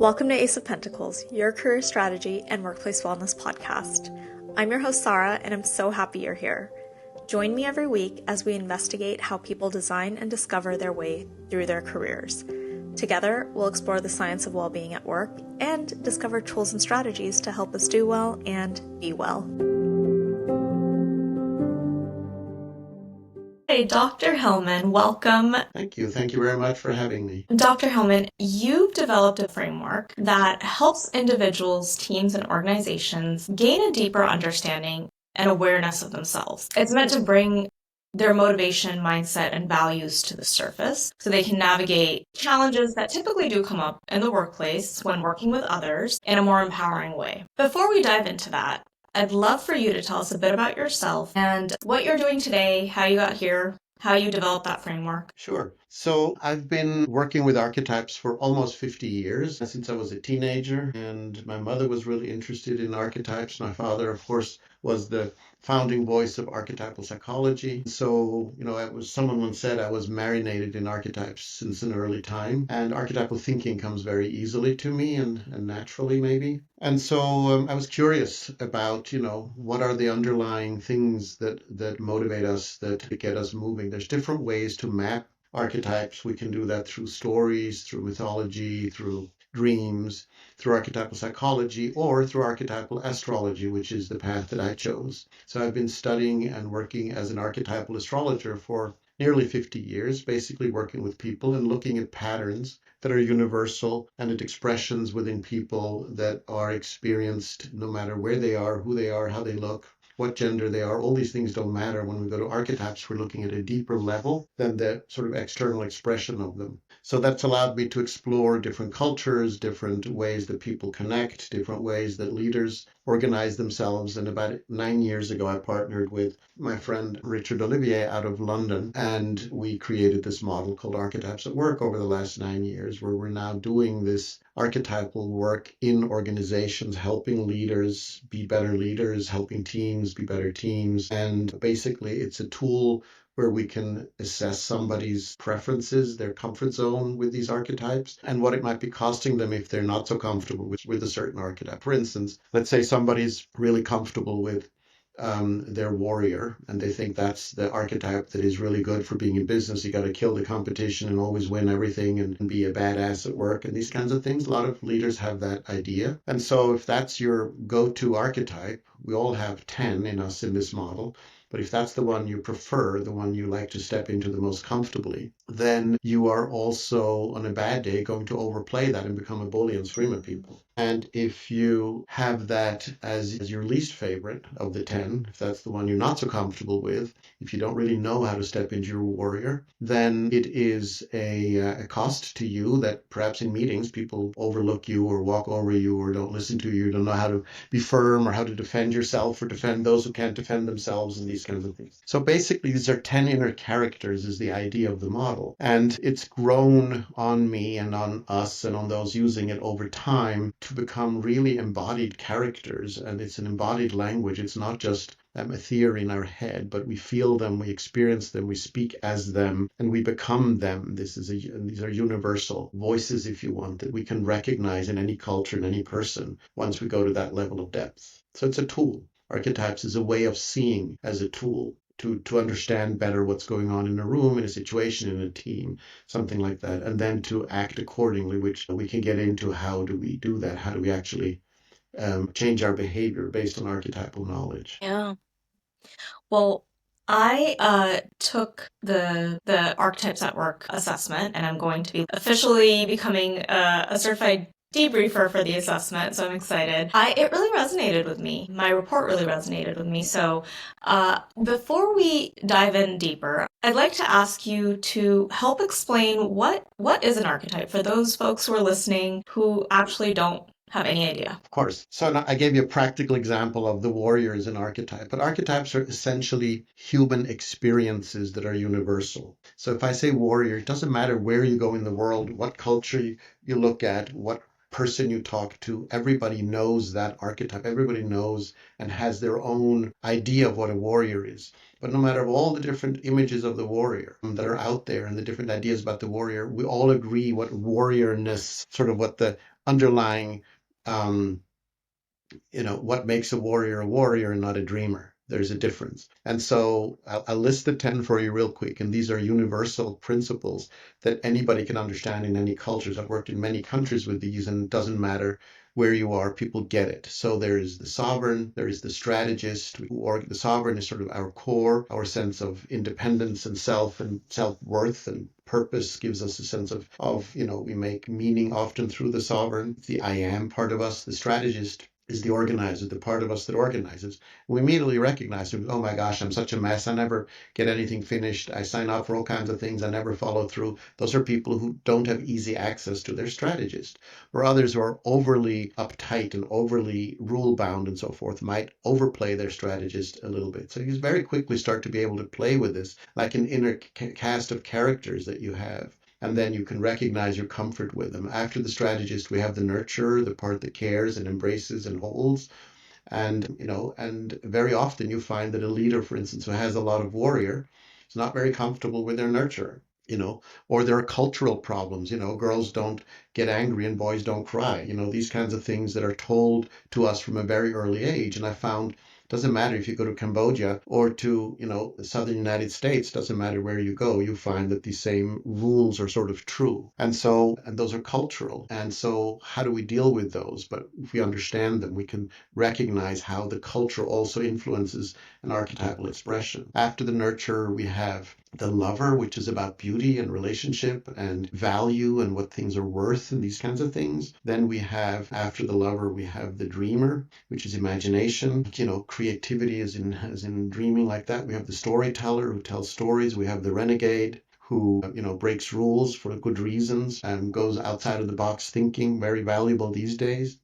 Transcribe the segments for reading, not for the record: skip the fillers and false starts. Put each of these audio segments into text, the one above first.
Welcome to Ace of Pentacles, your career strategy and workplace wellness podcast. I'm your host, Sara, and I'm so happy you're here. Join me every week as we investigate how people design and discover their way through their careers. Together, we'll explore the science of well-being at work and discover tools and strategies to help us do well and be well. Hey, Dr. Hillman, welcome. Thank you. Thank you very much for having me. Dr. Hillman, you've developed a framework that helps individuals, teams, and organizations gain a deeper understanding and awareness of themselves. It's meant to bring their motivation, mindset, and values to the surface so they can navigate challenges that typically do come up in the workplace when working with others in a more empowering way. Before we dive into that, I'd love for you to tell us a bit about yourself and what you're doing today, how you got here, how you developed that framework. Sure. So I've been working with archetypes for almost 50 years, since I was a teenager, and my mother was really interested in archetypes. My father, of course, was the founding voice of archetypal psychology. So, someone once said I was marinated in archetypes since an early time, and archetypal thinking comes very easily to me and naturally maybe. And so I was curious about, what are the underlying things that motivate us, that get us moving. There's different ways to map archetypes. We can do that through stories, through mythology, through dreams, through archetypal psychology, or through archetypal astrology, which is the path that I chose. So I've been studying and working as an archetypal astrologer for nearly 50 years, basically working with people and looking at patterns that are universal and at expressions within people that are experienced no matter where they are, who they are, how they look, what gender they are. All these things don't matter. When we go to archetypes, we're looking at a deeper level than the sort of external expression of them. So that's allowed me to explore different cultures, different ways that people connect, different ways that leaders organize themselves. And about 9 years ago, I partnered with my friend Richard Olivier out of London, and we created this model called Archetypes at Work over the last 9 years, where we're now doing this archetypal work in organizations, helping leaders be better leaders, helping teams be better teams. And basically, it's a tool where we can assess somebody's preferences, their comfort zone with these archetypes, and what it might be costing them if they're not so comfortable with a certain archetype. For instance, let's say somebody's really comfortable with their warrior, and they think that's the archetype that is really good for being in business. You got to kill the competition and always win everything and be a badass at work and these kinds of things. A lot of leaders have that idea. And so if that's your go-to archetype, we all have 10 in us in this model. But if that's the one you prefer, the one you like to step into the most comfortably, then you are also, on a bad day, going to overplay that and become a bully and scream at people. And if you have that as your least favorite of the 10, if that's the one you're not so comfortable with, if you don't really know how to step into your warrior, then it is a cost to you that perhaps in meetings people overlook you or walk over you or don't listen to you, don't know how to be firm or how to defend yourself or defend those who can't defend themselves and these kinds of things. So basically, these are 10 inner characters is the idea of the model. And it's grown on me and on us and on those using it over time to become really embodied characters. And it's an embodied language. It's not just a theory in our head, but we feel them, we experience them, we speak as them, and we become them. These are universal voices, if you want, that we can recognize in any culture, in any person, once we go to that level of depth. So it's a tool. Archetypes is a way of seeing as a tool to understand better what's going on in a room, in a situation, in a team, something like that, and then to act accordingly, which we can get into. How do we do that? How do we actually change our behavior based on archetypal knowledge? Yeah. Well, I took the Archetypes at Work assessment, and I'm going to be officially becoming a certified debriefer for the assessment, so I'm excited. It really resonated with me. My report really resonated with me. So before we dive in deeper, I'd like to ask you to help explain what is an archetype for those folks who are listening who actually don't have any idea. Of course. So now I gave you a practical example of the warrior as an archetype, but archetypes are essentially human experiences that are universal. So if I say warrior, it doesn't matter where you go in the world, what culture you look at, what person you talk to, everybody knows that archetype. Everybody knows and has their own idea of what a warrior is. But no matter all the different images of the warrior that are out there and the different ideas about the warrior, we all agree what warriorness, sort of what the underlying, um, what makes a warrior and not a dreamer. There's a difference. And so I'll list the 10 for you real quick. And these are universal principles that anybody can understand in any cultures. I've worked in many countries with these, and it doesn't matter where you are, people get it. So there is the sovereign, there is the strategist, or the sovereign is sort of our core, our sense of independence and self-worth and purpose gives us a sense of we make meaning often through the sovereign. The I am part of us. The strategist is the organizer, the part of us that organizes. We immediately recognize, oh my gosh, I'm such a mess. I never get anything finished. I sign up for all kinds of things. I never follow through. Those are people who don't have easy access to their strategist. Or others who are overly uptight and overly rule bound and so forth might overplay their strategist a little bit. So you very quickly start to be able to play with this, like an inner cast of characters that you have. And then you can recognize your comfort with them. After the strategist, we have the nurturer, the part that cares and embraces and holds. And very often you find that a leader, for instance, who has a lot of warrior is not very comfortable with their nurturer. Or there are cultural problems. Girls don't get angry and boys don't cry. These kinds of things that are told to us from a very early age. And I found it doesn't matter if you go to Cambodia or to, the southern United States, doesn't matter where you go, you find that these same rules are sort of true. And those are cultural. And so how do we deal with those? But if we understand them, we can recognize how the culture also influences an archetypal expression. After the nurturer, we have the lover, which is about beauty and relationship and value and what things are worth and these kinds of things. Then we have, after the lover, we have the dreamer, which is imagination, creativity is in dreaming like that. We have the storyteller who tells stories. We have the renegade who, breaks rules for good reasons and goes outside of the box thinking, very valuable these days.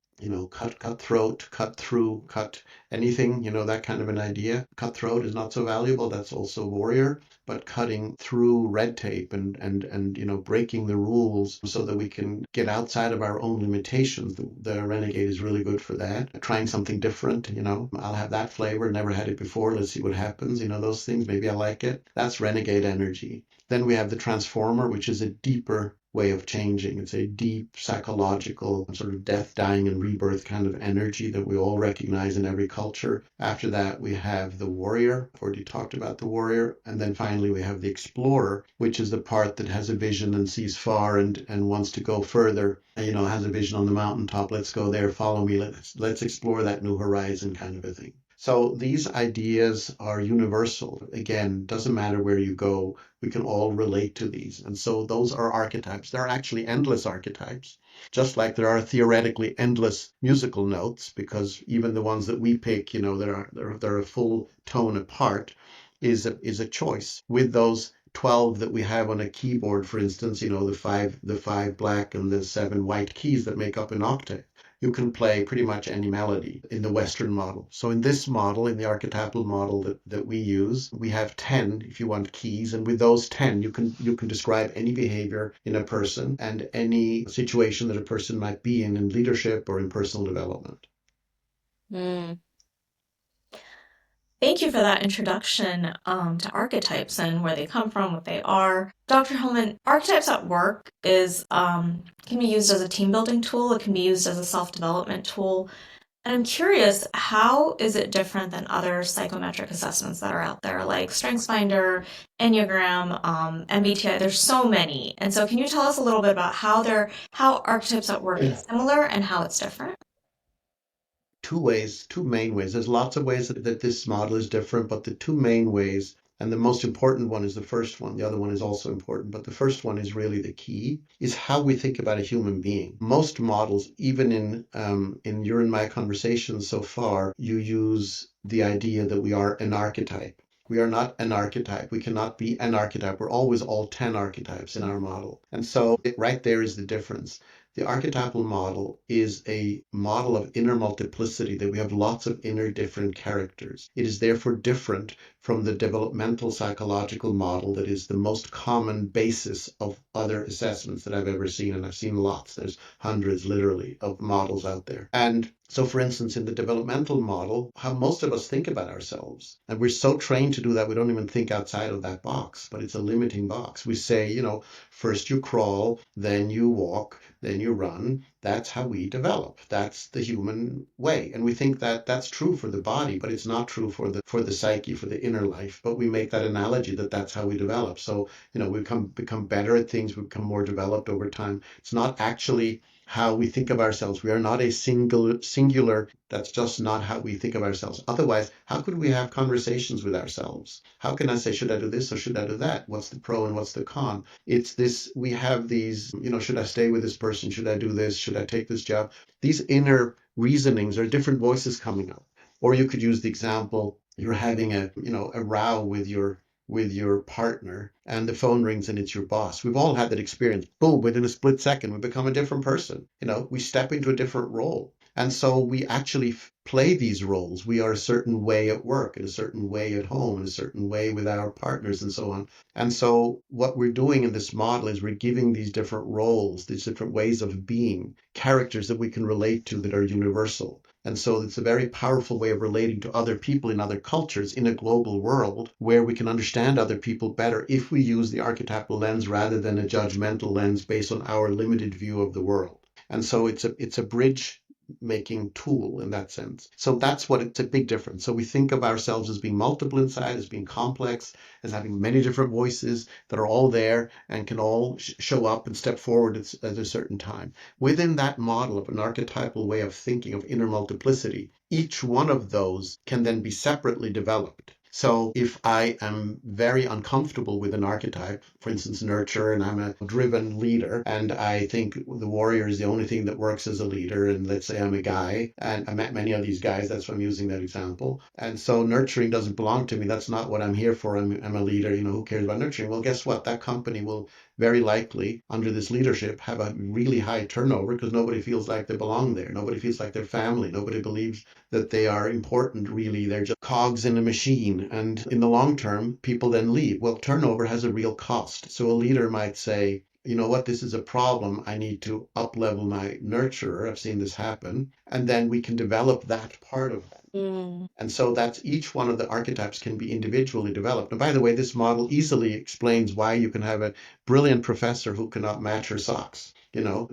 Cutthroat, cut through, cut anything, that kind of an idea. Cutthroat is not so valuable. That's also warrior, but cutting through red tape and breaking the rules so that we can get outside of our own limitations. The renegade is really good for that. Trying something different, I'll have that flavor, never had it before. Let's see what happens. Those things, maybe I like it. That's renegade energy. Then we have the transformer, which is a deeper way of changing. It's a deep psychological sort of death, dying, and rebirth kind of energy that we all recognize in every culture. After that, we have the warrior. I've already talked about the warrior. And then finally, we have the explorer, which is the part that has a vision and sees far and wants to go further. Has a vision on the mountaintop. Let's go there. Follow me. Let's explore that new horizon kind of a thing. So these ideas are universal. Again, doesn't matter where you go, we can all relate to these. And so those are archetypes. There are actually endless archetypes, just like there are theoretically endless musical notes, because even the ones that we pick, they're a full tone apart, is a choice. With those 12 that we have on a keyboard, for instance, the five black and the 7 white keys that make up an octave. You can play pretty much any melody in the Western model. So in this model, in the archetypal model that we use, we have 10, if you want, keys. And with those 10, you can describe any behavior in a person and any situation that a person might be in leadership or in personal development. Mm. Thank you for that introduction to archetypes and where they come from, what they are. Dr. Hillman, archetypes at work can be used as a team building tool. It can be used as a self-development tool. And I'm curious, how is it different than other psychometric assessments that are out there, like StrengthsFinder, Enneagram, MBTI? There's so many. And so can you tell us a little bit about how archetypes at work is similar and how it's different? Two main ways. There's lots of ways that this model is different, but the two main ways, and the most important one is the first one. The other one is also important, but the first one is really the key, is how we think about a human being. Most models, even in your and my conversations so far, you use the idea that we are an archetype. We are not an archetype. We cannot be an archetype. We're always all 10 archetypes in our model. And so right there is the difference. The archetypal model is a model of inner multiplicity, that we have lots of inner different characters. It is therefore different from the developmental psychological model that is the most common basis of other assessments that I've ever seen. And I've seen lots. There's hundreds, literally, of models out there. And so, for instance, in the developmental model, how most of us think about ourselves, and we're so trained to do that, we don't even think outside of that box, but it's a limiting box. We say, first you crawl, then you walk, then you run. That's how we develop. That's the human way. And we think that that's true for the body, but it's not true for the psyche, for the inner life. But we make that analogy that that's how we develop. So, we become better at things, we become more developed over time. It's not actually how we think of ourselves. We are not a singular. That's just not how we think of ourselves. Otherwise, how could we have conversations with ourselves? How can I say, should I do this or should I do that? What's the pro and what's the con? It's this, we have these, should I stay with this person? Should I do this? Should I take this job? These inner reasonings are different voices coming up. Or you could use the example, you're having a row with your partner, and the phone rings and it's your boss. We've all had that experience. Boom, within a split second, we become a different person. We step into a different role. And so we actually play these roles. We are a certain way at work, and a certain way at home, and a certain way with our partners, and so on. And so what we're doing in this model is we're giving these different roles, these different ways of being, characters that we can relate to that are universal. And so it's a very powerful way of relating to other people in other cultures in a global world, where we can understand other people better if we use the archetypal lens rather than a judgmental lens based on our limited view of the world. And so it's a bridge making tool in that sense. So that's what it's a big difference. So we think of ourselves as being multiple inside, as being complex, as having many different voices that are all there and can all show up and step forward at a certain time. Within that model of an archetypal way of thinking of inner multiplicity, each one of those can then be separately developed. So if I am very uncomfortable with an archetype, for instance, nurture, and I'm a driven leader, and I think the warrior is the only thing that works as a leader, and let's say I'm a guy, and I met many of these guys, that's why I'm using that example. And so nurturing doesn't belong to me. That's not what I'm here for. I'm a leader, who cares about nurturing? Well, guess what? That company will very likely, under this leadership, have a really high turnover because nobody feels like they belong there. Nobody feels like they're family. Nobody believes that they are important, really. They're just cogs in a machine. And in the long term, people then leave. Well, turnover has a real cost. So a leader might say, you know what, this is a problem. I need to up level my nurturer. I've seen this happen. And then we can develop that part of that. And so that's each one of the archetypes can be individually developed. And by the way, this model easily explains why you can have a brilliant professor who cannot match her socks,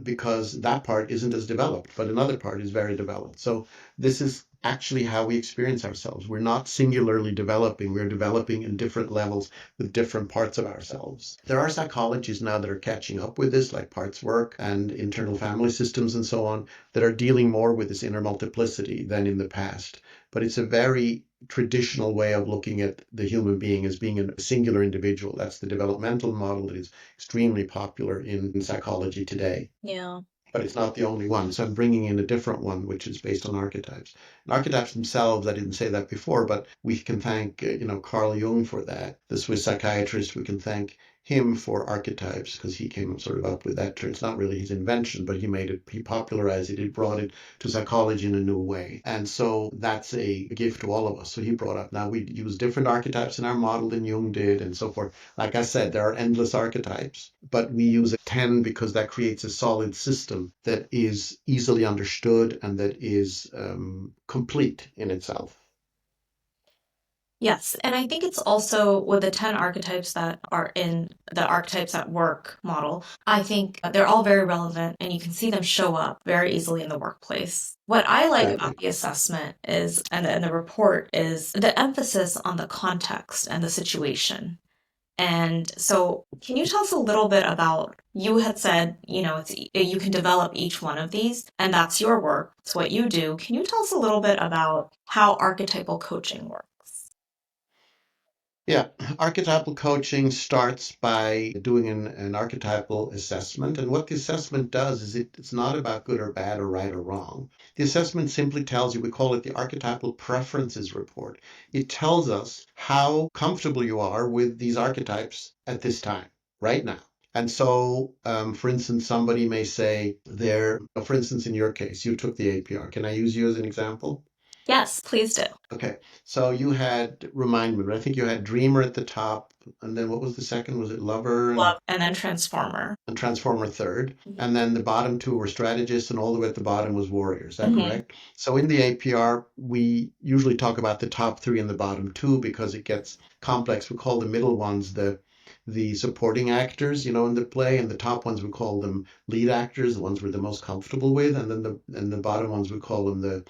because that part isn't as developed, but another part is very developed. So this is actually how we experience ourselves. We're not singularly developing. We're developing in different levels with different parts of ourselves. There are psychologies now that are catching up with this, like parts work and internal family systems and so on, that are dealing more with this inner multiplicity than in the past. But it's a very traditional way of looking at the human being as being a singular individual. That's the developmental model that is extremely popular in psychology today. Yeah. But it's not the only one. So I'm bringing in a different one, which is based on archetypes. And archetypes themselves, I didn't say that before, but we can thank, Carl Jung for that, the Swiss psychiatrist. We can thank him for archetypes because he came sort of up with that term. It's not really his invention, but he popularized it. He brought it to psychology in a new way. And so that's a gift to all of us. So he brought up, now we use different archetypes in our model than Jung did and so forth. Like I said, there are endless archetypes, but we use 10 because that creates a solid system that is easily understood and that is complete in itself. Yes, and I think it's also with the 10 archetypes that are in the Archetypes at Work model, I think they're all very relevant and you can see them show up very easily in the workplace. What I like about the assessment is, and the report is the emphasis on the context and the situation. And so, can you tell us a little bit about, you had said, you can develop each one of these, and that's your work, it's what you do. Can you tell us a little bit about how archetypal coaching works? Yeah, archetypal coaching starts by doing an archetypal assessment. And what the assessment does is it's not about good or bad or right or wrong. The assessment simply tells you, we call it the archetypal preferences report. It tells us how comfortable you are with these archetypes at this time, right now. And so, for instance, somebody may say for instance, in your case, you took the APR. Can I use you as an example? Yes, please do. Okay. So you had, remind me, but I think you had Dreamer at the top. And then what was the second? Was it Lover Love. And then Transformer. and Transformer third? And then the bottom two were Strategists, and all the way at the bottom was Warrior. Is that correct? So in the APR, we usually talk about the top three and the bottom two because it gets complex. We call the middle ones the supporting actors, in the play, and the top ones we call them lead actors, the ones we're the most comfortable with, and then the bottom ones we call them the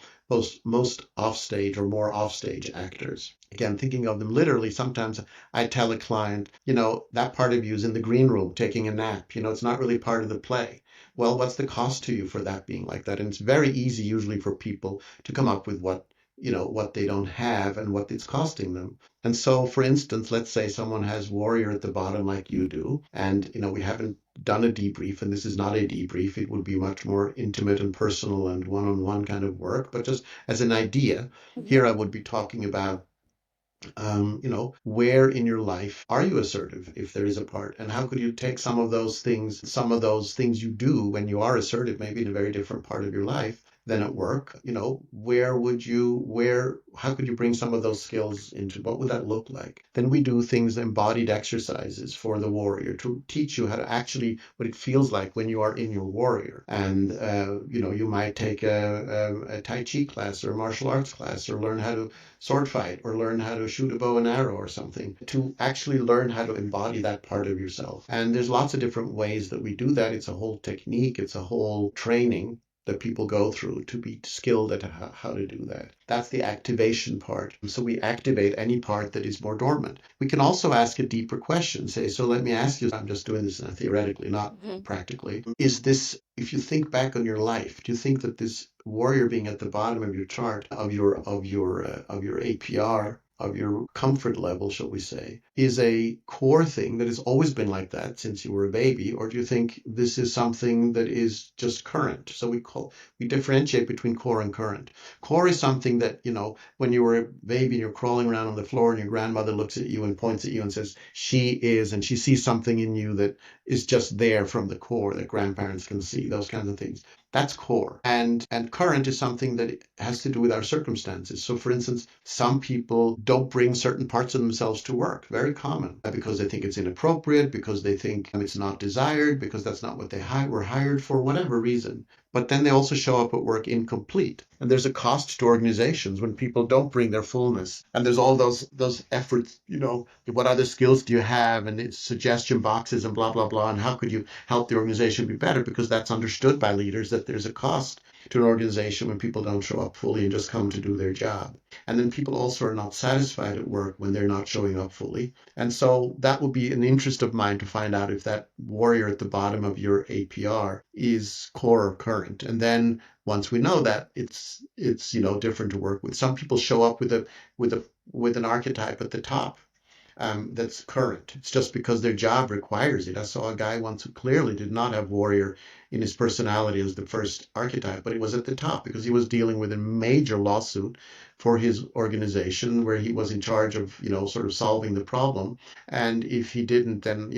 most offstage or more offstage actors. Again, thinking of them literally, sometimes I tell a client, that part of you is in the green room taking a nap. It's not really part of the play. Well, what's the cost to you for that being like that? And it's very easy usually for people to come up with what they don't have and what it's costing them. And so, for instance, let's say someone has Warrior at the bottom like you do, and we haven't done a debrief, and this is not a debrief. It would be much more intimate and personal and one-on-one kind of work. But just as an idea, here I would be talking about where in your life are you assertive if there is a part? And how could you take some of those things you do when you are assertive, maybe in a very different part of your life than at work? How could you bring some of those skills into, what would that look like? Then we do things, embodied exercises for the warrior to teach you how to actually, what it feels like when you are in your warrior. And, you might take a Tai Chi class or a martial arts class, or learn how to sword fight, or learn how to shoot a bow and arrow or something, to actually learn how to embody that part of yourself. And there's lots of different ways that we do that. It's a whole technique, it's a whole training that people go through to be skilled at how to do that. That's the activation part. So we activate any part that is more dormant. We can also ask a deeper question. Say, so let me ask you, I'm just doing this theoretically, not practically. Is this, if you think back on your life, do you think that this warrior being at the bottom of your chart, of your APR, of your comfort level, shall we say, is a core thing that has always been like that since you were a baby? Or do you think this is something that is just current? So we differentiate between core and current. Core is something that, when you were a baby and you're crawling around on the floor and your grandmother looks at you and points at you and says, and she sees something in you that is just there from the core that grandparents can see, those kinds of things. That's core. And current is something that has to do with our circumstances. So for instance, some people don't bring certain parts of themselves to work, very common, because they think it's inappropriate, because they think it's not desired, because that's not what they were hired for, whatever reason. But then they also show up at work incomplete. And there's a cost to organizations when people don't bring their fullness. And there's all those efforts, what other skills do you have? And it's suggestion boxes and blah, blah, blah. And how could you help the organization be better? Because that's understood by leaders that there's a cost to an organization when people don't show up fully and just come to do their job. And then people also are not satisfied at work when they're not showing up fully. And so that would be an interest of mine to find out if that warrior at the bottom of your APR is core or current. And then once we know that, it's different to work with. Some people show up with an archetype at the top. That's current. It's just because their job requires it. I saw a guy once who clearly did not have warrior in his personality as the first archetype, but he was at the top because he was dealing with a major lawsuit for his organization where he was in charge of, sort of solving the problem. And if he didn't, then,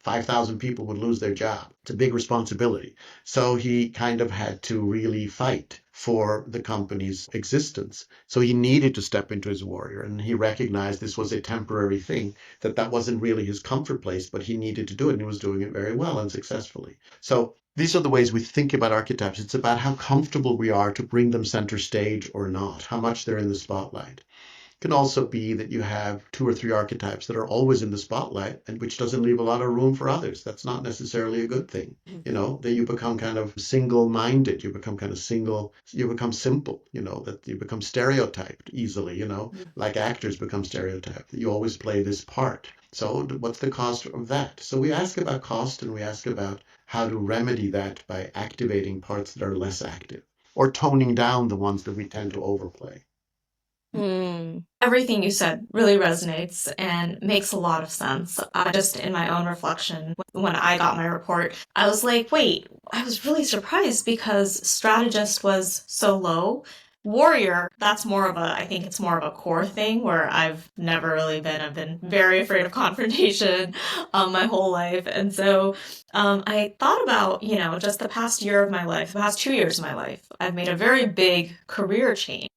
5,000 people would lose their job. It's a big responsibility. So he kind of had to really fight for the company's existence. So he needed to step into his warrior, and he recognized this was a temporary thing, that wasn't really his comfort place, but he needed to do it, and he was doing it very well and successfully. So these are the ways we think about archetypes. It's about how comfortable we are to bring them center stage or not, how much they're in the spotlight. It can also be that you have 2 or 3 archetypes that are always in the spotlight, and which doesn't leave a lot of room for others. That's not necessarily a good thing. That you become kind of single-minded, you become kind of you become simple, that you become stereotyped easily, like actors become stereotyped. You always play this part. So what's the cost of that? So we ask about cost, and we ask about how to remedy that by activating parts that are less active, or toning down the ones that we tend to overplay. Everything you said really resonates and makes a lot of sense. Just in my own reflection, when I got my report, I was like, wait, I was really surprised because strategist was so low. Warrior, that's more of a, I think it's more of a core thing where I've never really been. I've been very afraid of confrontation my whole life. And so I thought about, just the past year of my life, the past 2 years of my life, I've made a very big career change.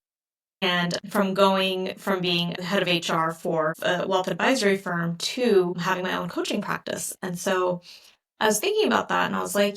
And from going from being head of HR for a wealth advisory firm to having my own coaching practice. And so I was thinking about that and I was like,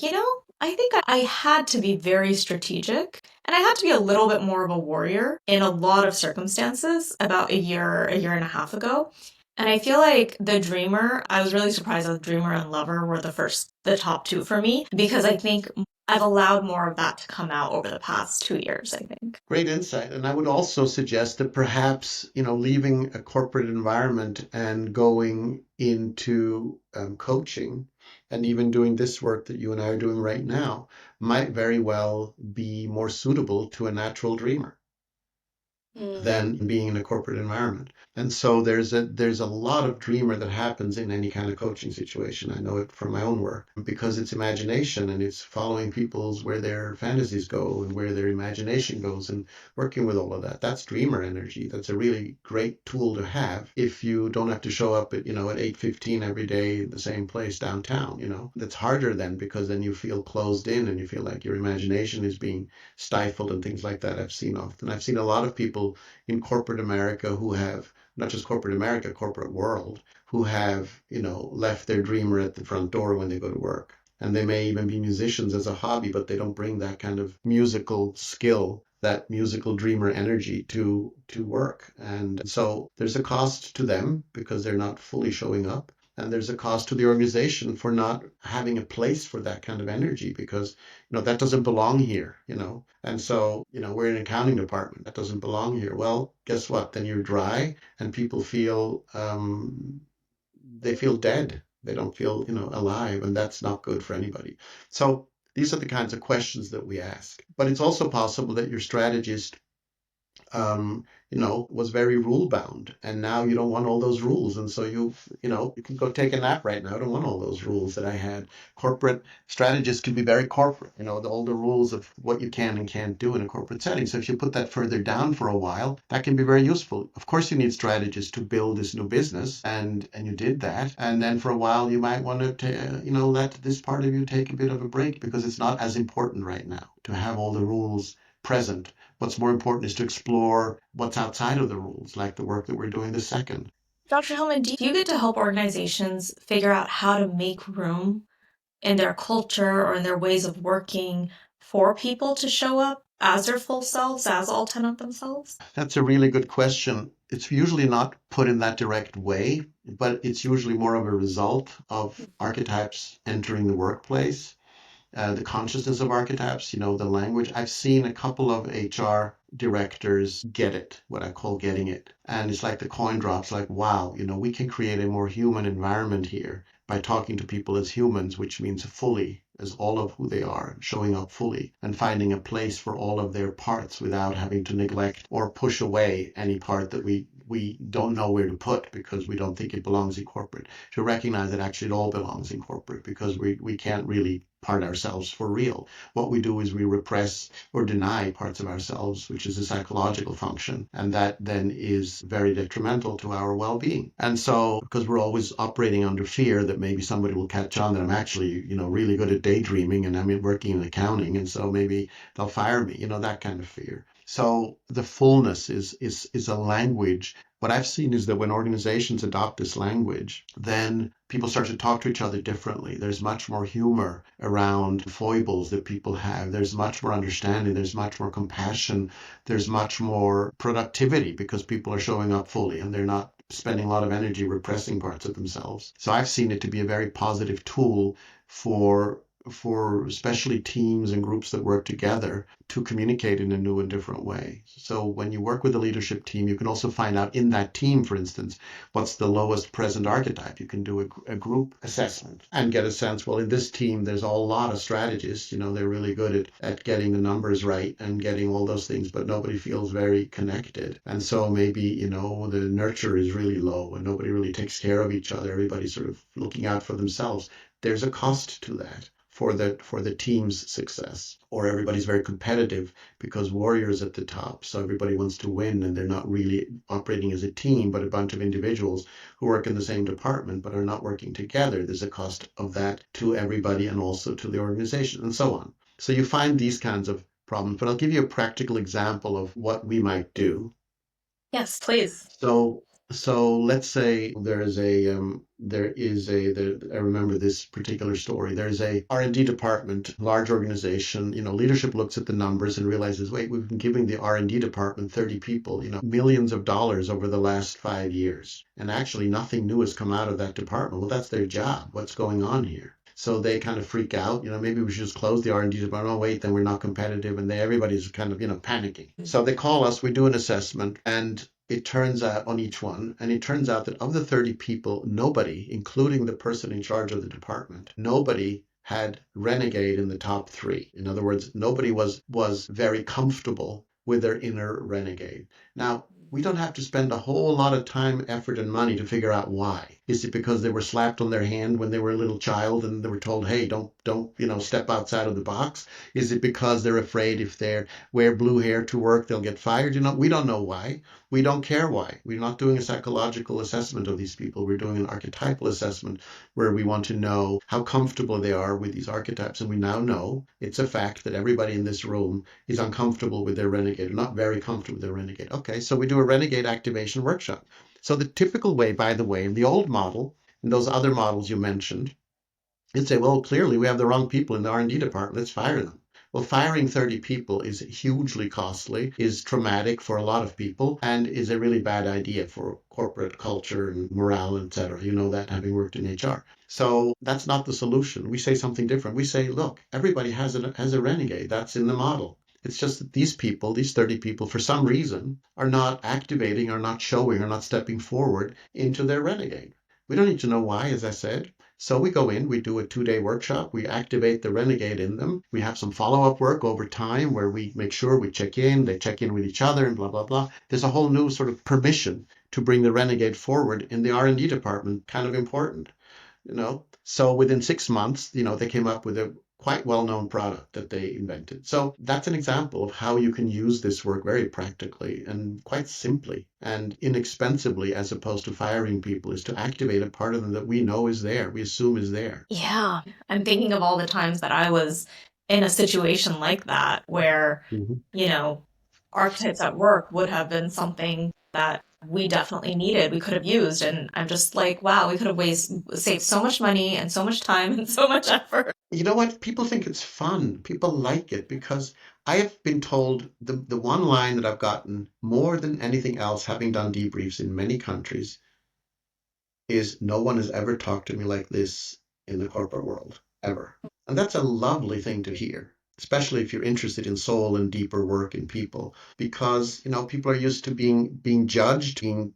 I think I had to be very strategic and I had to be a little bit more of a warrior in a lot of circumstances about a year and a half ago. And I feel like the dreamer, I was really surprised that dreamer and lover were the top two for me, because I think I've allowed more of that to come out over the past 2 years, I think. Great insight. And I would also suggest that perhaps, leaving a corporate environment and going into coaching and even doing this work that you and I are doing right now might very well be more suitable to a natural dreamer than being in a corporate environment. And so there's a lot of dreamer that happens in any kind of coaching situation. I know it from my own work because it's imagination and it's following people's where their fantasies go and where their imagination goes and working with all of that. That's dreamer energy. That's a really great tool to have if you don't have to show up at 8:15 every day in the same place downtown. That's harder then because then you feel closed in and you feel like your imagination is being stifled and things like that. I've seen a lot of people in corporate America who have, not just corporate America, corporate world, who have, left their dreamer at the front door when they go to work. And they may even be musicians as a hobby, but they don't bring that kind of musical skill, that musical dreamer energy to work. And so there's a cost to them because they're not fully showing up. And there's a cost to the organization for not having a place for that kind of energy because, that doesn't belong here. And so, we're an accounting department that doesn't belong here. Well, guess what? Then you're dry and people feel, they feel dead. They don't feel, alive. And that's not good for anybody. So these are the kinds of questions that we ask. But it's also possible that your strategist was very rule bound. And now you don't want all those rules. And so you can go take a nap right now. I don't want all those rules that I had. Corporate strategists can be very corporate, all the rules of what you can and can't do in a corporate setting. So if you put that further down for a while, that can be very useful. Of course, you need strategists to build this new business. And you did that. And then for a while, you might want to, let this part of you take a bit of a break because it's not as important right now to have all the rules present. What's more important is to explore what's outside of the rules, like the work that we're doing this second. Dr. Hillman, do you get to help organizations figure out how to make room in their culture or in their ways of working for people to show up as their full selves, as all 10 of themselves? That's a really good question. It's usually not put in that direct way, but it's usually more of a result of archetypes entering the workplace. The consciousness of archetypes, the language. I've seen a couple of HR directors get it, what I call getting it. And it's like the coin drops, like, wow, we can create a more human environment here by talking to people as humans, which means fully, as all of who they are, showing up fully and finding a place for all of their parts without having to neglect or push away any part that we don't know where to put because we don't think it belongs in corporate. To recognize that actually it all belongs in corporate because we can't really part ourselves for real. What we do is we repress or deny parts of ourselves, which is a psychological function. And that then is very detrimental to our well-being. And so, because we're always operating under fear that maybe somebody will catch on that I'm actually, really good at daydreaming and I'm working in accounting. And so maybe they'll fire me, that kind of fear. So the fullness is a language. What I've seen is that when organizations adopt this language, then people start to talk to each other differently. There's much more humor around foibles that people have. There's much more understanding. There's much more compassion. There's much more productivity because people are showing up fully and they're not spending a lot of energy repressing parts of themselves. So I've seen it to be a very positive tool for especially teams and groups that work together to communicate in a new and different way. So when you work with a leadership team, you can also find out in that team, for instance, what's the lowest present archetype. You can do a group assessment and get a sense, well, in this team, there's a lot of strategists, they're really good at getting the numbers right and getting all those things, but nobody feels very connected. And so maybe, the nurture is really low and nobody really takes care of each other. Everybody's sort of looking out for themselves. There's a cost to that for the team's success. Or everybody's very competitive because warrior's at the top, so everybody wants to win, and they're not really operating as a team, but a bunch of individuals who work in the same department but are not working together. There's a cost of that to everybody and also to the organization, and so on. So you find these kinds of problems, but I'll give you a practical example of what we might do. Yes, please. So let's say I remember this particular story. There's a R&D department, large organization. Leadership looks at the numbers and realizes, wait, we've been giving the R&D department 30 people, millions of dollars over the last 5 years, and actually nothing new has come out of that department. Well, that's their job. What's going on here? So they kind of freak out. Maybe we should just close the R&D department. Oh, wait, then we're not competitive, and everybody's kind of panicking. So they call us. We do an assessment, and it turns out on each one, and it turns out that of the 30 people, nobody, including the person in charge of the department, nobody had renegade in the top three. In other words, nobody was very comfortable with their inner renegade. Now, we don't have to spend a whole lot of time, effort, and money to figure out why. Is it because they were slapped on their hand when they were a little child and they were told, hey, don't step outside of the box? Is it because they're afraid if they wear blue hair to work, they'll get fired? We don't know why. We don't care why. We're not doing a psychological assessment of these people. We're doing an archetypal assessment where we want to know how comfortable they are with these archetypes. And we now know it's a fact that everybody in this room is uncomfortable with their renegade, or not very comfortable with their renegade. Okay, so we do a renegade activation workshop. So the typical way, by the way, in the old model, and those other models you mentioned, you'd say, well, clearly we have the wrong people in the R&D department. Let's fire them. Well, firing 30 people is hugely costly, is traumatic for a lot of people, and is a really bad idea for corporate culture and morale, et cetera. You know that, having worked in HR. So that's not the solution. We say something different. We say, look, everybody has a renegade. That's in the model. It's just that these people, these 30 people, for some reason, are not activating, are not showing, are not stepping forward into their renegade. We don't need to know why, as I said. So we go in, we do a 2-day workshop, we activate the renegade in them. We have some follow-up work over time where we make sure we check in, they check in with each other, and blah, blah, blah. There's a whole new sort of permission to bring the renegade forward in the R&D department, kind of important. So within 6 months, they came up with a quite well-known product that they invented. So that's an example of how you can use this work very practically and quite simply and inexpensively, as opposed to firing people, is to activate a part of them that we know is there, we assume is there. Yeah. I'm thinking of all the times that I was in a situation like that where, archetypes at work would have been something that we definitely needed, we could have used. And I'm just like, wow, we could have saved so much money and so much time and so much effort. You know what? People think it's fun. People like it because I have been told the one line that I've gotten more than anything else, having done debriefs in many countries, is no one has ever talked to me like this in the corporate world, ever. And that's a lovely thing to hear, especially if you're interested in soul and deeper work in people, because people are used to being judged, being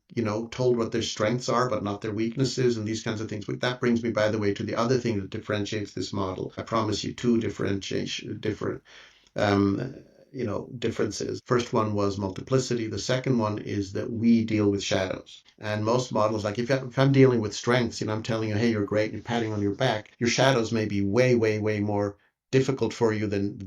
told what their strengths are but not their weaknesses, and these kinds of things. But that brings me, by the way, to the other thing that differentiates this model. I promise you two differences. First one was multiplicity. The second one is that we deal with shadows. And most models, like if I'm dealing with strengths, I'm telling you, hey, you're great, and you're patting on your back, your shadows may be way, way, way more difficult for you than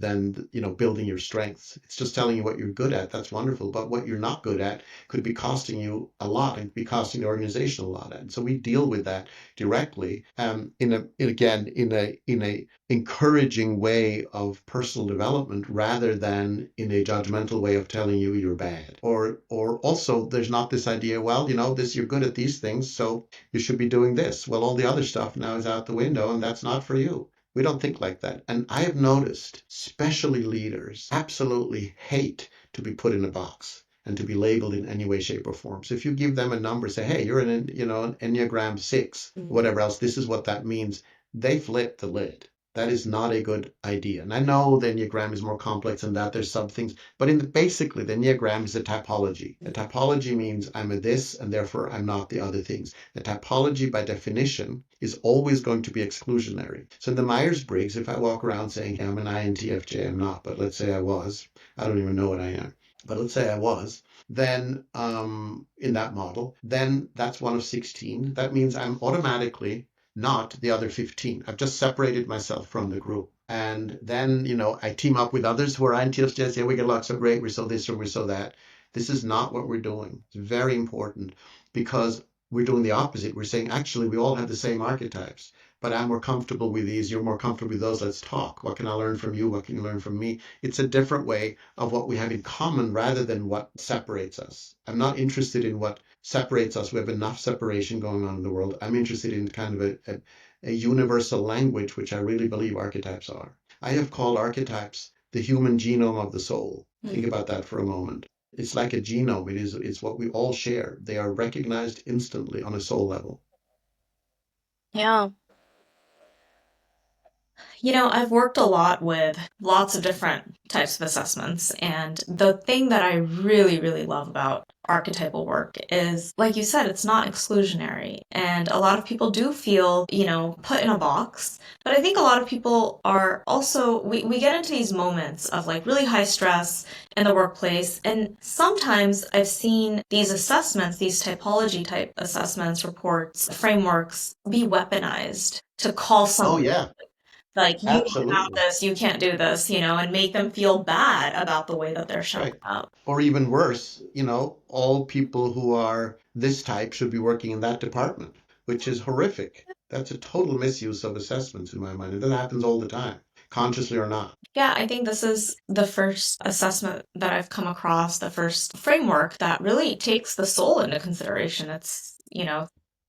building your strengths. It's just telling you what you're good at. That's wonderful. But what you're not good at could be costing you a lot and be costing the organization a lot. And so we deal with that directly in a encouraging way of personal development rather than in a judgmental way of telling you you're bad. Or also there's not this idea, well, you're good at these things, so you should be doing this. Well, all the other stuff now is out the window and that's not for you. We don't think like that. And I have noticed, especially leaders, absolutely hate to be put in a box and to be labeled in any way, shape, or form. So if you give them a number, say, hey, you're an Enneagram 6, whatever else, this is what that means, they flip the lid. That is not a good idea. And I know the Enneagram is more complex than that. There's some things, but basically the Enneagram is a typology. A typology means I'm a this and therefore I'm not the other things. The typology by definition is always going to be exclusionary. So in the Myers-Briggs, if I walk around saying, hey, I'm an INTFJ, I'm not, but let's say I was, I don't even know what I am, but let's say I was, then in that model, then that's one of 16. That means I'm automatically not the other 15. I've just separated myself from the group. And then, I team up with others who are INTJs. Yeah, we get lots of great, we're so this or we're so that. This is not what we're doing. It's very important because we're doing the opposite. We're saying, actually, we all have the same archetypes, but I'm more comfortable with these. You're more comfortable with those. Let's talk. What can I learn from you? What can you learn from me? It's a different way of what we have in common rather than what separates us. I'm not interested in what separates us. We have enough separation going on in the world. I'm interested in kind of a universal language, which I really believe archetypes are. I have called archetypes the human genome of the soul. Think about that for a moment. It's like a genome. It's what we all share. They are recognized instantly on a soul level. Yeah. I've worked a lot with lots of different types of assessments, and the thing that I really, really love about archetypal work is, like you said, it's not exclusionary. And a lot of people do feel, put in a box. But I think a lot of people are also, we get into these moments of like really high stress in the workplace. And sometimes I've seen these assessments, these typology type assessments, reports, frameworks be weaponized to call Oh, someone yeah, like, you don't have absolutely. this, you can't do this, and make them feel bad about the way that they're showing Right. up. Or even worse, all people who are this type should be working in that department, which is horrific. That's a total misuse of assessments in my mind. And that happens all the time, consciously or not. Yeah, I think this is the first assessment that I've come across, the first framework that really takes the soul into consideration. It's.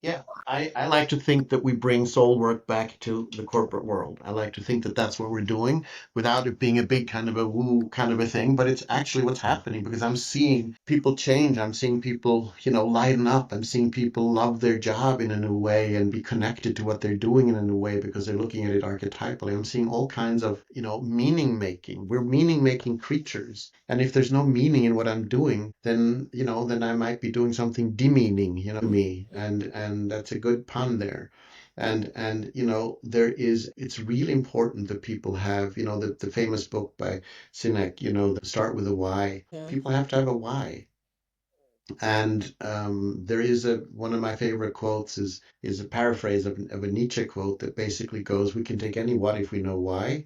Yeah, I like to think that we bring soul work back to the corporate world. I like to think that that's what we're doing without it being a big kind of a woo kind of a thing, but it's actually what's happening because I'm seeing people change. I'm seeing people, lighten up. I'm seeing people love their job in a new way and be connected to what they're doing in a new way because they're looking at it archetypally. I'm seeing all kinds of, meaning making. We're meaning making creatures. And if there's no meaning in what I'm doing, then I might be doing something demeaning, to me. And that's a good pun there. And it's really important that people have, the famous book by Sinek, Start with a Why. People have to have a why. And there is one of my favorite quotes is a paraphrase of a Nietzsche quote that basically goes, "We can take any what if we know why."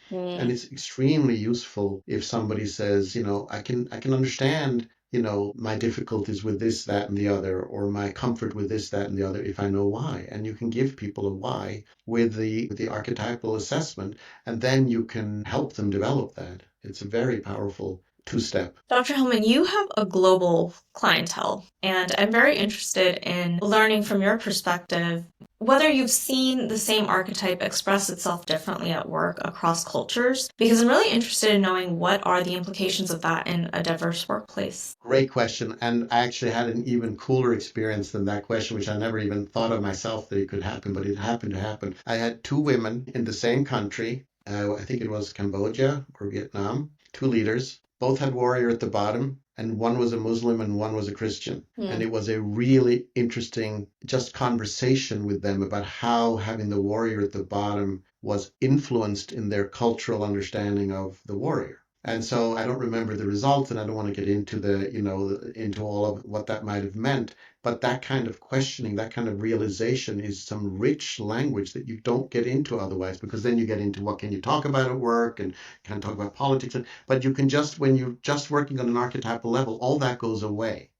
And Mm. it's extremely useful if somebody says, I can understand, my difficulties with this, that, and the other, or my comfort with this, that, and the other, if I know why. And you can give people a why with the archetypal assessment, and then you can help them develop that. It's a very powerful two-step. Dr. Hillman, you have a global clientele, and I'm very interested in learning from your perspective whether you've seen the same archetype express itself differently at work across cultures, because I'm really interested in knowing what are the implications of that in a diverse workplace. Great question. And I actually had an even cooler experience than that question, which I never even thought of myself that it could happen, but it happened to happen. I had two women in the same country. I think it was Cambodia or Vietnam, two leaders. Both had warrior at the bottom, and one was a Muslim and one was a Christian. And it was a really interesting just conversation with them about how having the warrior at the bottom was influenced in their cultural understanding of the warrior. And so I don't remember the results, and I don't want to get into into all of what that might have meant. But that kind of questioning, that kind of realization is some rich language that you don't get into otherwise, because then you get into what can you talk about at work and can talk about politics. But you can just, when you're just working on an archetypal level, all that goes away.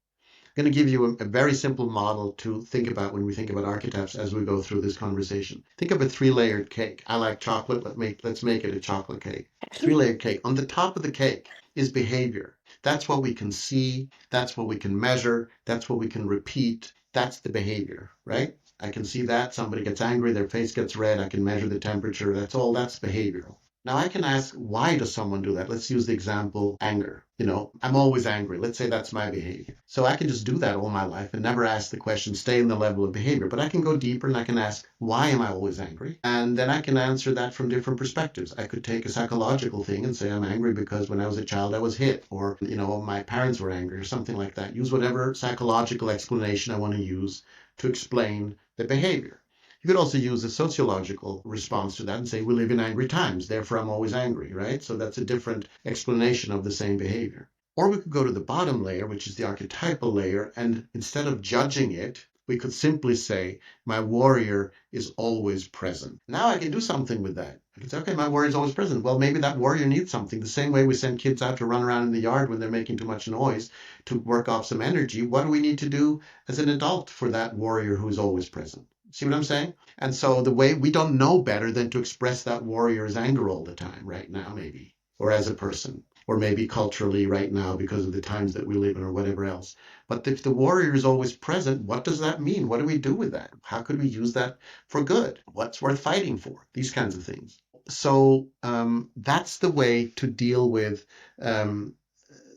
I'm going to give you a very simple model to think about when we think about archetypes as we go through this conversation. Think of a three-layered cake. I like chocolate. Let's make it a chocolate cake. Three-layered cake. On the top of the cake is behavior. That's what we can see. That's what we can measure. That's what we can repeat. That's the behavior, right? I can see that somebody gets angry, their face gets red. I can measure the temperature. That's behavioral. Now I can ask, why does someone do that? Let's use the example anger. I'm always angry. Let's say that's my behavior. So I can just do that all my life and never ask the question, stay in the level of behavior. But I can go deeper and I can ask, why am I always angry? And then I can answer that from different perspectives. I could take a psychological thing and say, I'm angry because when I was a child, I was hit, or, my parents were angry, or something like that. Use whatever psychological explanation I want to use to explain the behavior. You could also use a sociological response to that and say, we live in angry times, therefore I'm always angry, right? So that's a different explanation of the same behavior. Or we could go to the bottom layer, which is the archetypal layer, and instead of judging it, We could simply say, my warrior is always present. Now I can do something with that. I can say, okay, my warrior is always present. Well, maybe that warrior needs something. The same way we send kids out to run around in the yard when they're making too much noise to work off some energy. What do we need to do as an adult for that warrior who's always present? See what I'm saying? And so the way we don't know better than to express that warrior's anger all the time right now, maybe, or as a person, or maybe culturally right now because of the times that we live in or whatever else. But if the warrior is always present, what does that mean? What do we do with that? How could we use that for good? What's worth fighting for? These kinds of things. So that's the way to deal with um,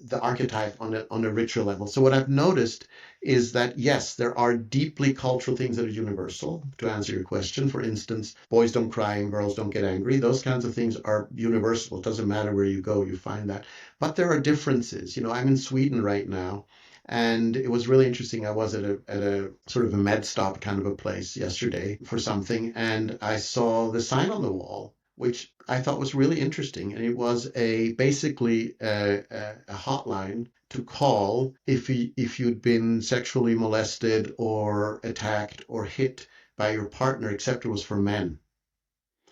the archetype on a ritual level. So what I've noticed is that yes, there are deeply cultural things that are universal. To answer your question, for instance, boys don't cry and girls don't get angry. Those kinds of things are universal. It doesn't matter where you go, you find that. But there are differences. You know, I'm in Sweden right now. And it was really interesting. I was at a sort of a med stop kind of a place yesterday for something, and I saw the sign on the wall, which I thought was really interesting. And it was basically a hotline to call if you'd been sexually molested or attacked or hit by your partner, except it was for men.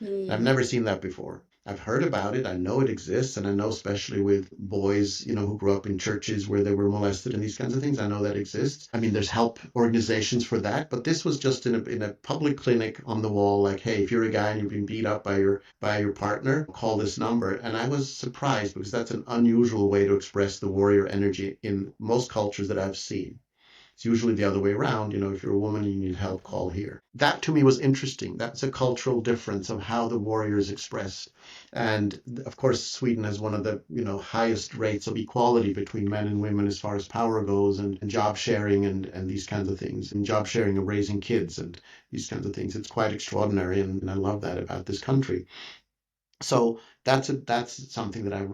I've never seen that before. I've heard about it. I know it exists, and I know especially with boys, you know, who grew up in churches where they were molested and these kinds of things. I know that exists. I mean, there's help organizations for that, but this was just in a public clinic on the wall, like, hey, if you're a guy and you've been beat up by your partner, call this number. And I was surprised because that's an unusual way to express the warrior energy in most cultures that I've seen. It's usually the other way around. You know, if you're a woman and you need help, call here. That to me was interesting. That's a cultural difference of how the warrior is expressed. And of course, Sweden has one of the, you know, highest rates of equality between men and women as far as power goes, and job sharing and these kinds of things, and job sharing of raising kids and these kinds of things. It's quite extraordinary, and I love that about this country. So that's something that I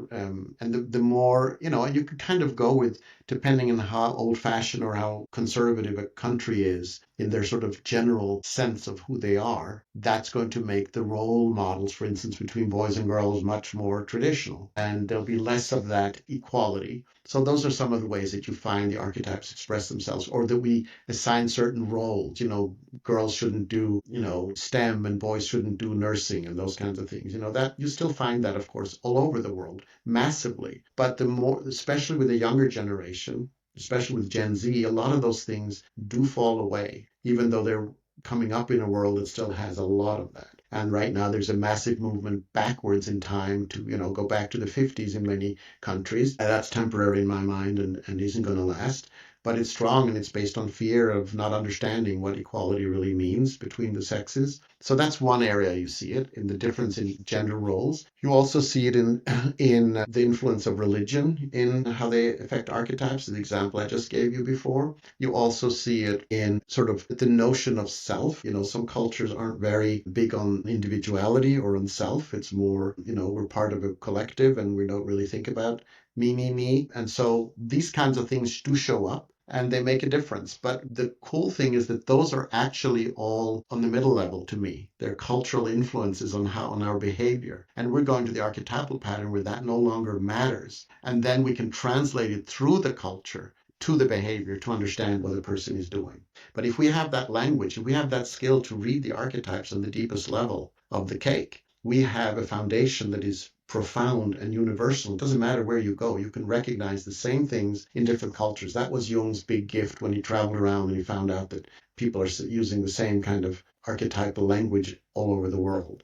and the more, you know, and you could kind of go with, depending on how old fashioned or how conservative a country is in their sort of general sense of who they are, that's going to make the role models, for instance, between boys and girls much more traditional, and there'll be less of that equality. So those are some of the ways that you find the archetypes express themselves, or that we assign certain roles. You know, girls shouldn't do, you know, STEM and boys shouldn't do nursing and those kinds of things. You know, that you still find that, of course, all over the world massively. But the more, especially with the younger generation, especially with Gen Z, a lot of those things do fall away, even though they're coming up in a world that still has a lot of that. And right now there's a massive movement backwards in time to, you know, go back to the 50s in many countries. And that's temporary in my mind and isn't going to last. But it's strong, and it's based on fear of not understanding what equality really means between the sexes. So that's one area you see it in the difference in gender roles. You also see it in in the influence of religion in how they affect archetypes, the example I just gave you before. You also see it in sort of the notion of self. You know, some cultures aren't very big on individuality or on self. It's more, you know, we're part of a collective and we don't really think about me. And so these kinds of things do show up and they make a difference. But the cool thing is that those are actually all on the middle level to me. They're cultural influences on our behavior. And we're going to the archetypal pattern where that no longer matters. And then we can translate it through the culture to the behavior to understand what the person is doing. But if we have that language, if we have that skill to read the archetypes on the deepest level of the cake, we have a foundation that is profound and universal. It doesn't matter where you go, you can recognize the same things in different cultures. That was Jung's big gift when he traveled around and he found out that people are using the same kind of archetypal language all over the world.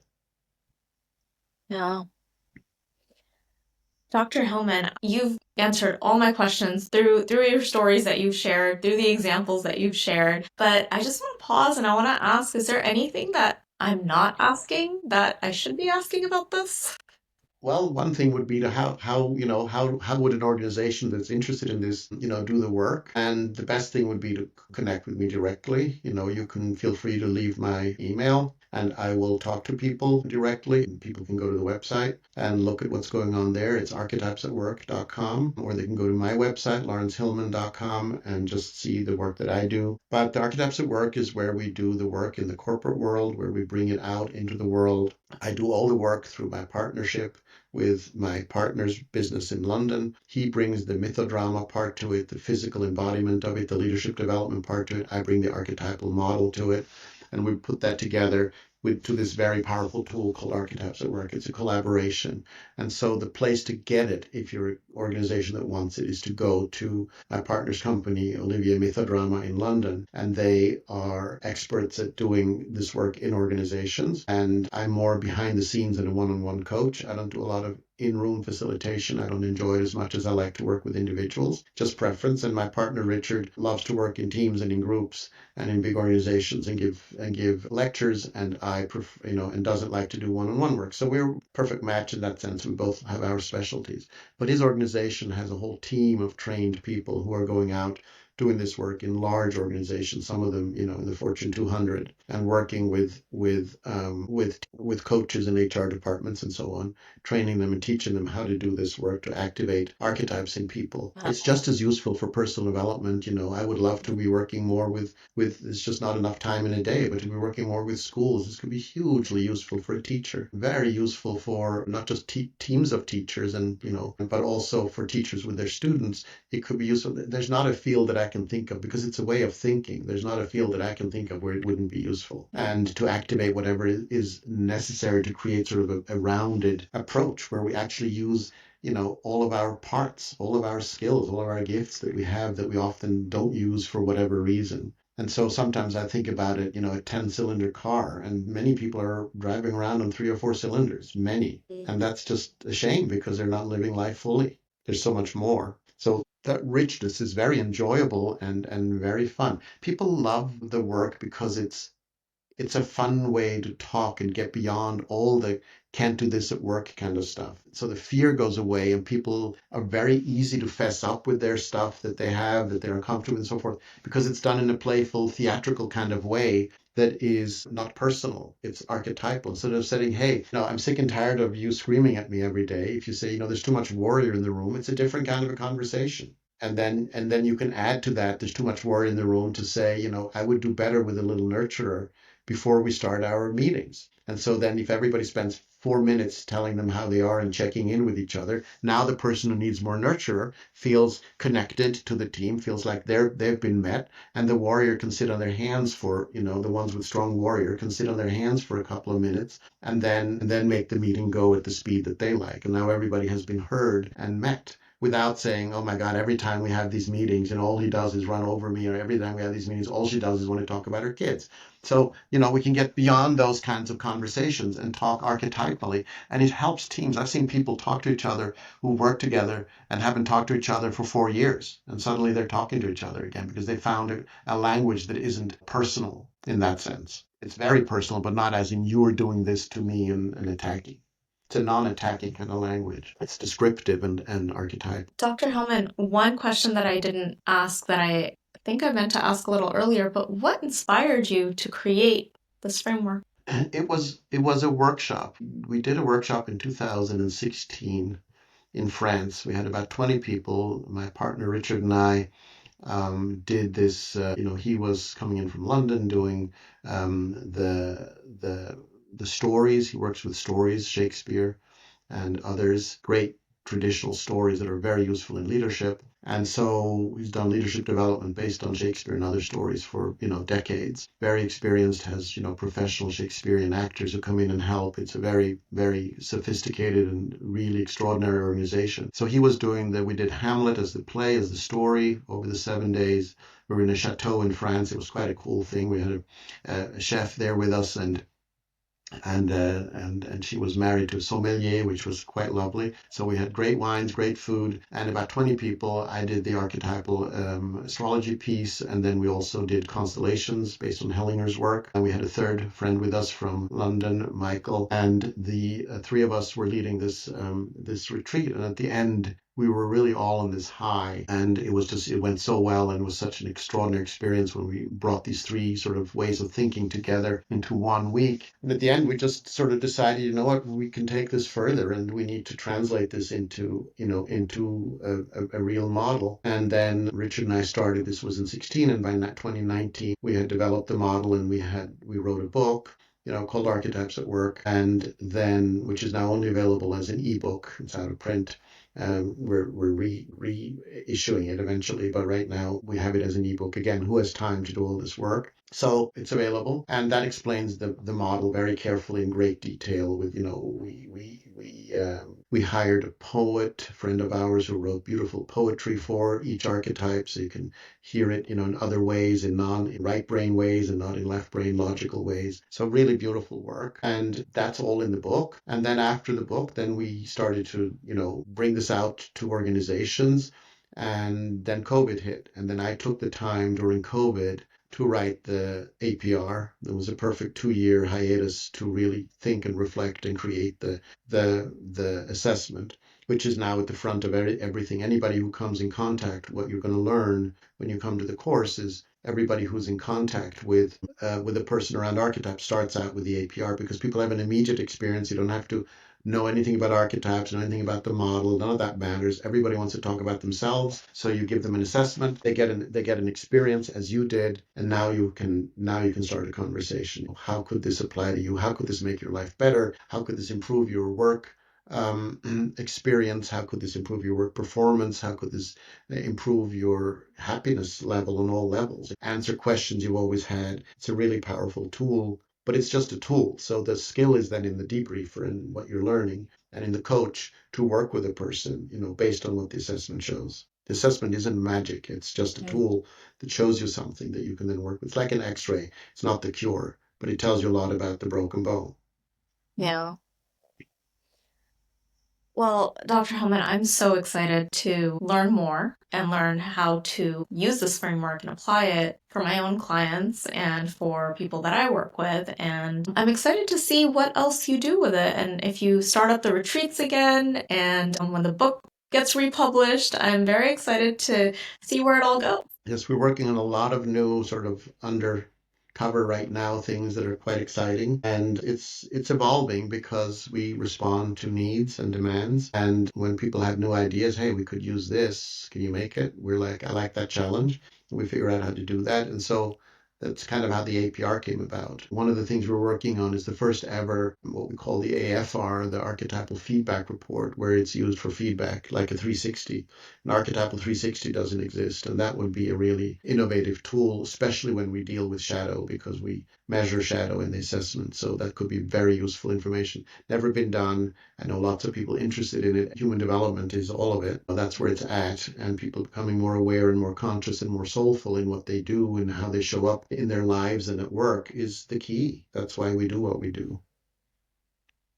Yeah. Dr. Hillman, you've answered all my questions through your stories that you've shared, through the examples that you've shared. But I just want to pause and I want to ask, is there anything that I'm not asking that I should be asking about this? Well, one thing would be to how would an organization that's interested in this, you know, do the work? And the best thing would be to connect with me directly. You know, you can feel free to leave my email and I will talk to people directly. People can go to the website and look at what's going on there. It's archetypesatwork.com, or they can go to my website, laurence.hillman.com, and just see the work that I do. But the Archetypes at Work is where we do the work in the corporate world, where we bring it out into the world. I do all the work through my partnership with my partner's business in London. He brings the mythodrama part to it, the physical embodiment of it, the leadership development part to it. I bring the archetypal model to it. And we put that together to this very powerful tool called Archetypes at Work. It's a collaboration. And so the place to get it, if you're an organization that wants it, is to go to my partner's company, Olivia Mythodrama in London. And they are experts at doing this work in organizations. And I'm more behind the scenes than a one-on-one coach. I don't do a lot of in-room facilitation. I don't enjoy it as much as I like to work with individuals, just preference. And my partner Richard loves to work in teams and in groups and in big organizations and give lectures, and I prefer, and doesn't like to do one-on-one work. So we're a perfect match in that sense. We both have our specialties. But his organization has a whole team of trained people who are going out doing this work in large organizations, some of them, in the Fortune 200, and working with coaches and HR departments and so on, training them and teaching them how to do this work to activate archetypes in people. It's just as useful for personal development. I would love to be working more with it's just not enough time in a day, but to be working more with schools. This could be hugely useful for a teacher, very useful for not just teams of teachers but also for teachers with their students. It could be useful. There's not a field that I can think of, because it's a way of thinking. There's not a field that I can think of where it wouldn't be useful. And to activate whatever is necessary to create sort of a rounded approach where we actually use all of our parts, all of our skills, all of our gifts that we have that we often don't use for whatever reason. And so sometimes I think about it, a 10-cylinder car, and many people are driving around on 3 or 4 cylinders, many. And that's just a shame, because they're not living life fully. There's so much more. So that richness is very enjoyable and very fun. People love the work because it's a fun way to talk and get beyond all the can't do this at work kind of stuff. So the fear goes away, and people are very easy to fess up with their stuff that they have, that they're uncomfortable with and so forth, because it's done in a playful, theatrical kind of way that is not personal. It's archetypal. Instead of saying, hey, I'm sick and tired of you screaming at me every day. If you say, there's too much warrior in the room, it's a different kind of a conversation. And then you can add to that, there's too much warrior in the room, to say, I would do better with a little nurturer before we start our meetings. And so then if everybody spends 4 minutes telling them how they are and checking in with each other, now the person who needs more nurturer feels connected to the team, feels like they've been met, and the warrior can sit on their hands for, the ones with strong warrior can sit on their hands for a couple of minutes and then make the meeting go at the speed that they like. And now everybody has been heard and met, without saying, oh my God, every time we have these meetings and all he does is run over me, or every time we have these meetings, all she does is want to talk about her kids. So, we can get beyond those kinds of conversations and talk archetypally, and it helps teams. I've seen people talk to each other who work together and haven't talked to each other for 4 years, and suddenly they're talking to each other again because they found a language that isn't personal in that sense. It's very personal, but not as in you're doing this to me and attacking. It's a non-attacking kind of language. It's descriptive and archetypal. Dr. Hillman, one question that I didn't ask that I think I meant to ask a little earlier, but what inspired you to create this framework? It was a workshop. We did a workshop in 2016 in France. We had about 20 people. My partner Richard and I did this. He was coming in from London doing the stories. He works with stories, Shakespeare and others, great traditional stories that are very useful in leadership. And so he's done leadership development based on Shakespeare and other stories for, decades. Very experienced, has, professional Shakespearean actors who come in and help. It's a very, very sophisticated and really extraordinary organization. So he was we did Hamlet as the play, as the story over the 7 days. We were in a chateau in France. It was quite a cool thing. We had a chef there with us, and she was married to a sommelier, which was quite lovely. So we had great wines, great food, and about 20 people. I did the archetypal astrology piece, and then we also did constellations based on Hellinger's work. And we had a third friend with us from London, Michael, and the 3 of us were leading this retreat. And at the end, we were really all on this high, and it went so well, and it was such an extraordinary experience when we brought these 3 sort of ways of thinking together into 1 week. And at the end, we just sort of decided, what, we can take this further, and we need to translate this into a real model. And then Richard and I started, this was in 2016, and by 2019, we had developed the model, and we wrote a book. called Archetypes at Work, and then which is now only available as an ebook. It's out of print. We're reissuing it eventually, but right now we have it as an ebook. Again, who has time to do all this work? So it's available, and that explains the model very carefully in great detail. With we hired a poet friend of ours who wrote beautiful poetry for each archetype, so you can hear it, in other ways, in right brain ways and not in left brain logical ways. So really beautiful work. And that's all in the book. And then after the book, then we started to, bring this out to organizations. And then COVID hit. And then I took the time during COVID to write the APR. It was a perfect 2-year hiatus to really think and reflect and create the assessment, which is now at the front of everything. Anybody who comes in contact, what you're going to learn when you come to the course is everybody who's in contact with a person around archetypes starts out with the APR, because people have an immediate experience. You don't have to know anything about archetypes, know anything about the model. None of that matters. Everybody wants to talk about themselves. So you give them an assessment. They get an experience as you did, and now you can start a conversation. How could this apply to you? How could this make your life better? How could this improve your work experience? How could this improve your work performance? How could this improve your happiness level on all levels? Answer questions you've always had. It's a really powerful tool, but it's just a tool. So the skill is then in the debriefer and what you're learning, and in the coach to work with a person, based on what the assessment shows. The assessment isn't magic. It's just a tool that shows you something that you can then work with. It's like an X-ray. It's not the cure, but it tells you a lot about the broken bone. Yeah. Well, Dr. Hillman, I'm so excited to learn more and learn how to use this framework and apply it for my own clients and for people that I work with. And I'm excited to see what else you do with it. And if you start up the retreats again, and when the book gets republished, I'm very excited to see where it all goes. Yes, we're working on a lot of new sort of undercover right now things that are quite exciting, and it's evolving because we respond to needs and demands. And when people have new ideas, hey, we could use this, can you make it? We're like, I like that challenge, and we figure out how to do that. And so that's kind of how the APR came about. One of the things we're working on is the first ever, what we call the AFR, the Archetypal Feedback Report, where it's used for feedback, like a 360. An Archetypal 360 doesn't exist, and that would be a really innovative tool, especially when we deal with shadow, because we measure shadow in the assessment. So that could be very useful information. Never been done. I know lots of people interested in it. Human development is all of it. That's where it's at, and people becoming more aware and more conscious and more soulful in what they do and how they show up in their lives and at work is the key. That's why we do what we do.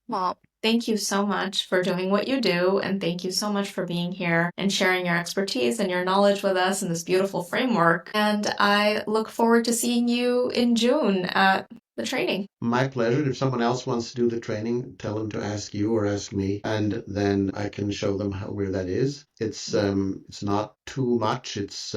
Well, thank you so much for doing what you do, and thank you so much for being here and sharing your expertise and your knowledge with us in this beautiful framework. And I look forward to seeing you in June at the training. My pleasure. If someone else wants to do the training, tell them to ask you or ask me, and then I can show them where that is. It's not too much. It's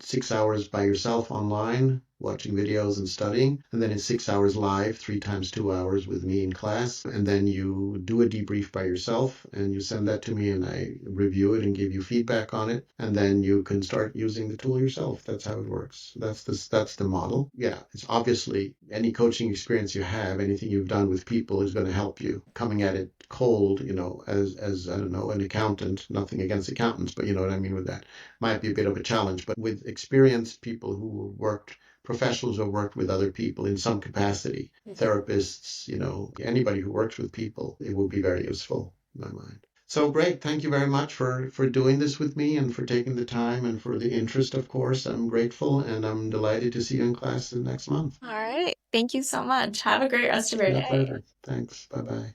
6 hours by yourself online, watching videos and studying, and then it's 6 hours live, 3 times 2 hours with me in class, and then you do a debrief by yourself, and you send that to me, and I review it and give you feedback on it, and then you can start using the tool yourself. That's how it works. That's the model. Yeah, it's obviously any coaching experience you have, anything you've done with people is going to help you. Coming at it cold, as I don't know, an accountant, nothing against accountants, but you know what I mean with that, might be a bit of a challenge. But with experienced people who worked, professionals who worked with other people in some capacity, therapists, anybody who works with people, it will be very useful in my mind. So great. Thank you very much for doing this with me and for taking the time and for the interest, of course. I'm grateful, and I'm delighted to see you in class next month. All right. Thank you so much. Have a great rest of your My day. pleasure. Thanks. Bye-bye.